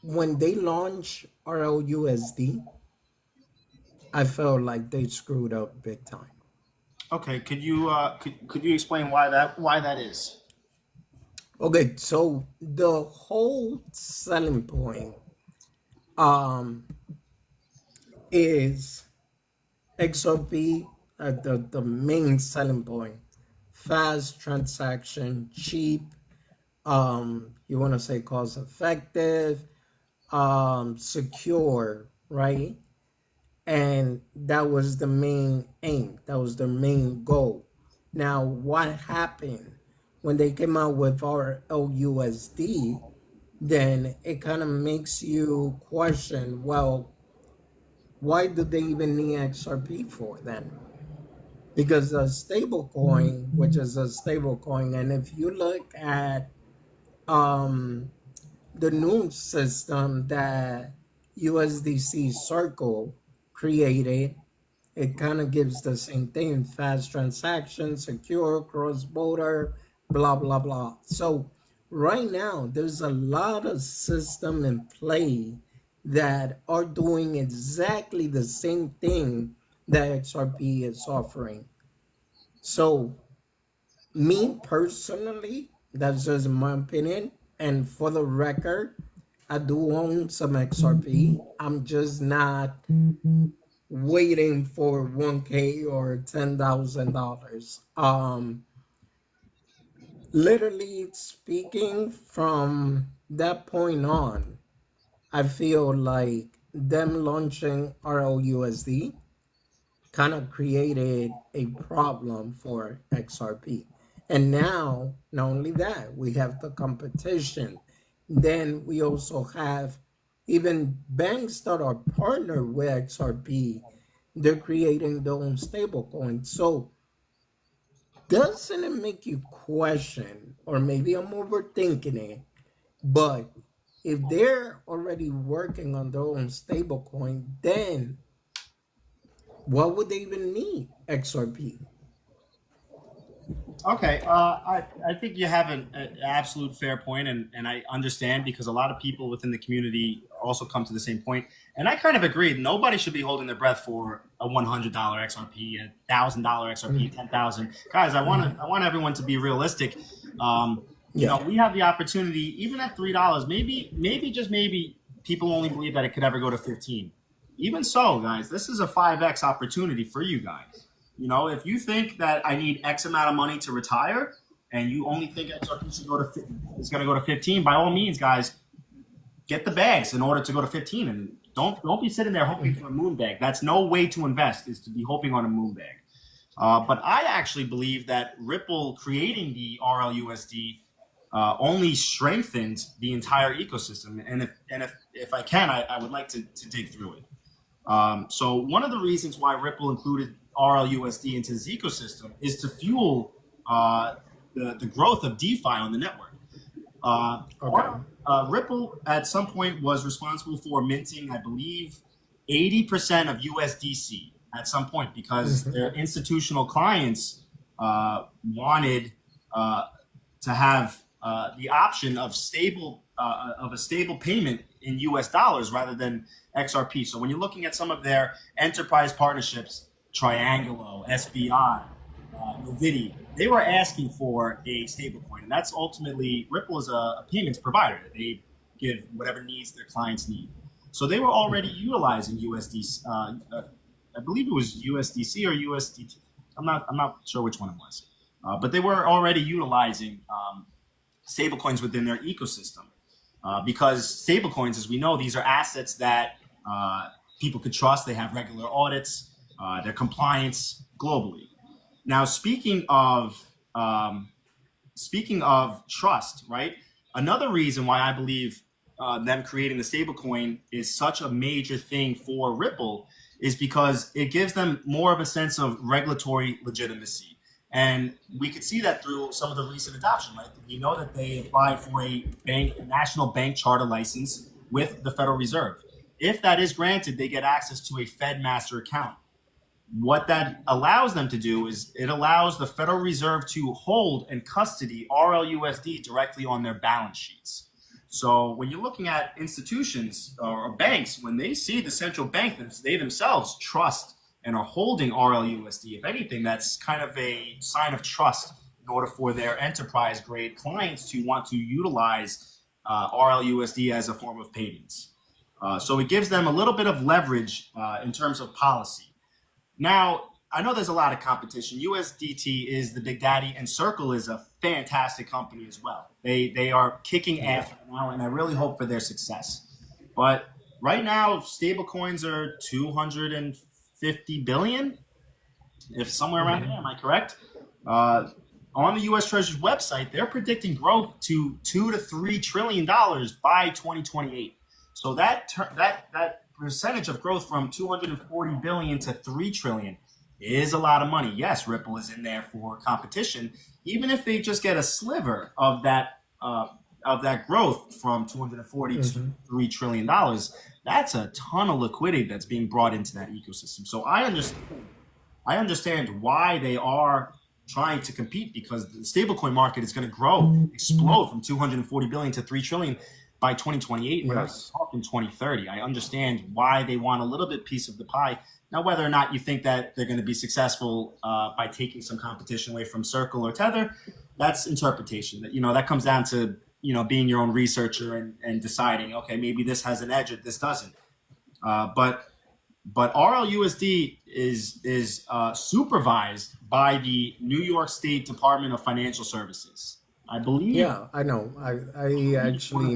when they launched RLUSD, I felt like they screwed up big time. Okay, could you explain why that is? Okay, so the whole selling point um is XRP, the main selling point. Fast transaction, cheap, you want to say cost effective, secure, right? And that was the main aim, that was the main goal. Now, what happened when they came out with our LUSD? Then it kind of makes you question, well, why do they even need XRP for then? Because a stable coin, which is a stable coin, and if you look at um, the new system that USDC Circle created, it kind of gives the same thing: fast transaction, secure, cross border, blah, blah, blah. So, right now, there's a lot of system in play that are doing exactly the same thing that XRP is offering. So, me personally, that's just my opinion. And for the record, I do own some XRP. I'm just not waiting for 1K or $10,000. Literally speaking, from that point on, I feel like them launching RLUSD kind of created a problem for XRP. And now, not only that, we have the competition. Then we also have even banks that are partnered with XRP, they're creating their own stablecoin. So, doesn't it make you question, or maybe I'm overthinking it, but if they're already working on their own stablecoin, then what would they even need XRP? Okay, I think you have an absolute fair point, and I understand because a lot of people within the community also come to the same point, and I kind of agree. Nobody should be holding their breath for a $100 XRP, $1,000 XRP, Mm, 10,000. Guys, mhm. I want everyone to be realistic. Yeah. We have the opportunity, even at $3, maybe just maybe, people only believe that it could ever go to 15. Even so, guys, this is a 5x opportunity for you guys. If you think that I need X amount of money to retire, and you only think XRP should is going to go to 15, by all means, guys, get the bags in order to go to 15, and don't be sitting there hoping for a moon bag. That's no way to invest, is to be hoping on a moon bag. But I actually believe that Ripple creating the RLUSD only strengthened the entire ecosystem. And if I can, I would like to dig through it. So one of the reasons why Ripple included RLUSD into this ecosystem is to fuel the growth of DeFi on the network. Okay. Ripple at some point was responsible for minting, I believe, 80% of USDC at some point, because Mhm. their institutional clients wanted to have the option of a stable payment in US dollars rather than XRP. So when you're looking at some of their enterprise partnerships, Triangulo, SBI, Wadi, they were asking for a stablecoin, and that's ultimately Ripple is a payments provider. They give whatever needs their clients need. So they were already utilizing USD. I believe it was USDC or USDT. I'm not sure which one it was, but they were already utilizing stablecoins within their ecosystem, because stablecoins, as we know, these are assets that people could trust. They have regular audits. Their compliance globally. Now, speaking of trust, right? Another reason why I believe them creating the stablecoin is such a major thing for Ripple is because it gives them more of a sense of regulatory legitimacy. And we could see that through some of the recent adoption, right? We know that they applied for a national bank charter license with the Federal Reserve. If that is granted, they get access to a Fed master account. What that allows them to do is it allows the Federal Reserve to hold and custody RLUSD directly on their balance sheets. So when you're looking at institutions or banks, when they see the central bank, they themselves trust and are holding RLUSD. If anything, that's kind of a sign of trust in order for their enterprise grade clients to want to utilize RLUSD as a form of payments. So it gives them a little bit of leverage in terms of policy. Now, I know there's a lot of competition. USDT is the big daddy, and Circle is a fantastic company as well. They are kicking ass right now, and I really hope for their success. But right now, stablecoins are 250 billion, if somewhere around there. Am I correct? On the U.S. Treasury's website, they're predicting growth to $2 to $3 trillion by 2028. So that percentage of growth from 240 billion to 3 trillion is a lot of money. Yes, Ripple is in there for competition. Even if they just get a sliver of that growth from 240 to $3 trillion, that's a ton of liquidity that's being brought into that ecosystem. So I understand why they are trying to compete, because the stablecoin market is going to explode from 240 billion to 3 trillion by 2028. We're talking 2030. I understand why they want a little bit piece of the pie. Now, whether or not you think that they're going to be successful by taking some competition away from Circle or Tether, that's interpretation. That comes down to being your own researcher and deciding, okay, maybe this has an edge or this doesn't. But RLUSD is supervised by the New York State Department of Financial Services, I believe. Yeah, I know. I actually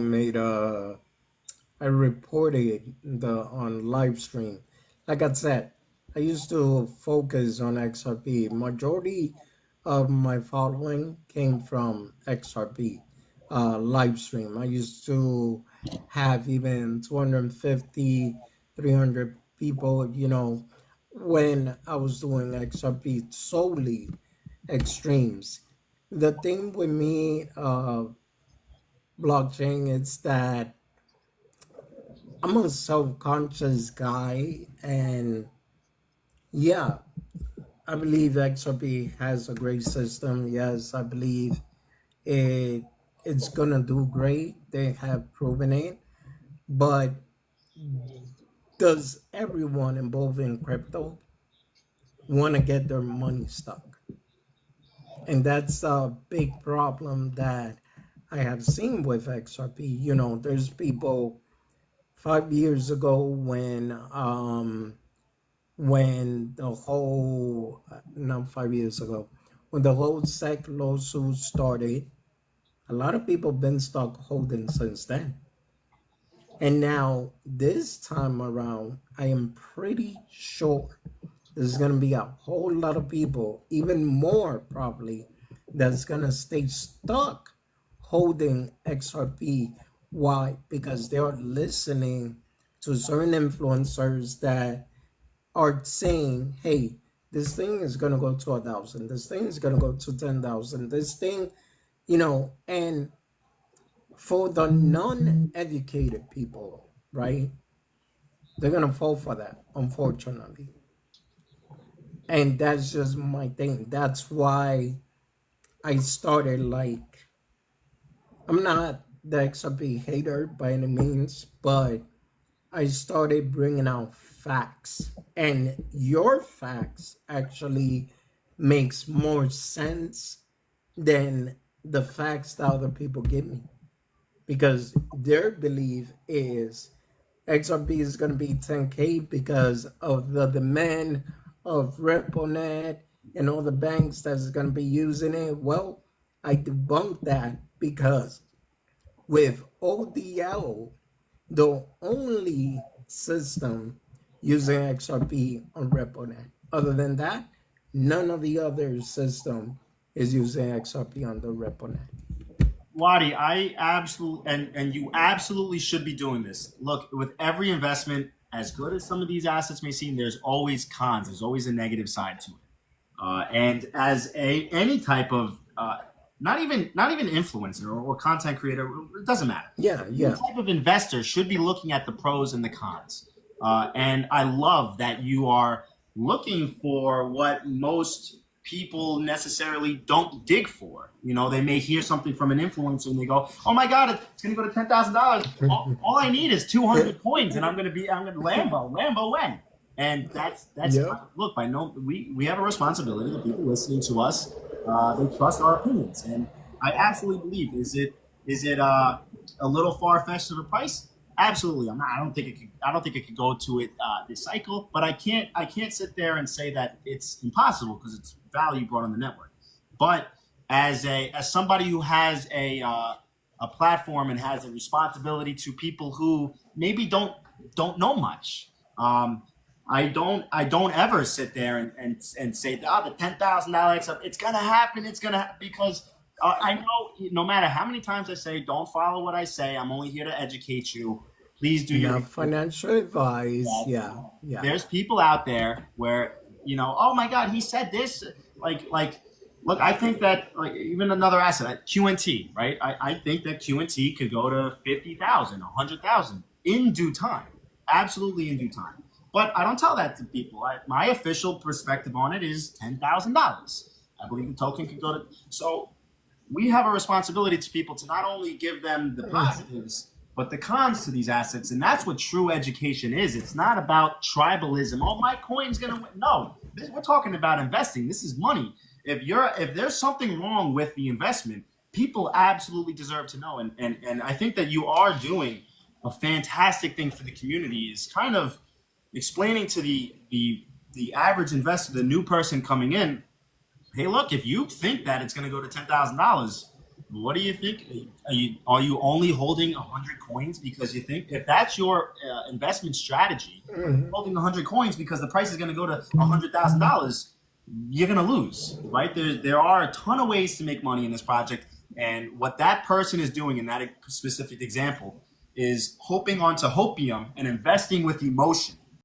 I reported on live stream. Like I said, I used to focus on XRP. Majority of my following came from XRP live stream. I used to have even 250, 300 people, when I was doing XRP solely extremes. The thing with me, blockchain, is that I'm a self-conscious guy, and yeah, I believe XRP has a great system. Yes, I believe it's gonna do great. They have proven it, but does everyone involved in crypto want to get their money stuck? And that's a big problem that I have seen with XRP. There's people 5 years ago when the whole, not 5 years ago, when the whole SEC lawsuit started, a lot of people been stuck holding since then. And now this time around, I am pretty sure there's going to be a whole lot of people, even more probably, that's going to stay stuck holding XRP. Why? Because they are listening to certain influencers that are saying, hey, this thing is going to go to 1,000. This thing is going to go to 10,000. This thing, and for the non-educated people, right? They're going to fall for that, unfortunately. And that's just my thing. That's why I started, I'm not the XRP hater by any means, but I started bringing out facts. And your facts actually makes more sense than the facts that other people give me. Because their belief is XRP is going to be 10K because of the demand of RippleNet and all the banks that's going to be using it. Well, I debunked that, because with ODL, the only system using XRP on RippleNet. Other than that, none of the other system is using XRP on the RippleNet. Wadi, I absolutely, and you absolutely should be doing this. Look, with every investment, as good as some of these assets may seem, there's always cons. There's always a negative side to it. And as any type of not even influencer or content creator, it doesn't matter. Yeah. Any type of investor should be looking at the pros and the cons. And I love that you are looking for what most people necessarily don't dig for. You know, they may hear something from an influencer and they go, "Oh my God, it's going to go to $10,000. All I need is 200 coins, and I'm going to Lambo when?" And that's look. I know we have a responsibility. The people listening to us, they trust our opinions, and I absolutely believe. Is it a little far fetched of a price? Absolutely. I don't think it could go to it this cycle, but I can't sit there and say that it's impossible because it's value brought on the network. But as somebody who has a platform and has a responsibility to people who maybe don't know much, I don't ever sit there and say, the $10,000 it's gonna happen, because I know no matter how many times I say, don't follow what I say, I'm only here to educate you. Please do your financial advice. Yeah. There's people out there where, oh my God, he said this. Look, I think that even another asset, QNT, right? I think that QNT could go to 50,000, 100,000 in due time. Absolutely in due time. But I don't tell that to people. My official perspective on it is $10,000. I believe the token could go to. So we have a responsibility to people to not only give them the positives, but the cons to these assets. And that's what true education is. It's not about tribalism. Oh, my coin's going to win. No, we're talking about investing. This is money. If there's something wrong with the investment, people absolutely deserve to know. And I think that you are doing a fantastic thing for the community, is kind of explaining to the average investor, the new person coming in, hey, look, if you think that it's going to go to $10,000, what do you think? Are you only holding 100 coins because you think, if that's your investment strategy, holding 100 coins because the price is going to go to $100,000, you're going to lose, right? There are a ton of ways to make money in this project. And what that person is doing in that specific example is hoping onto hopium and investing with emotion.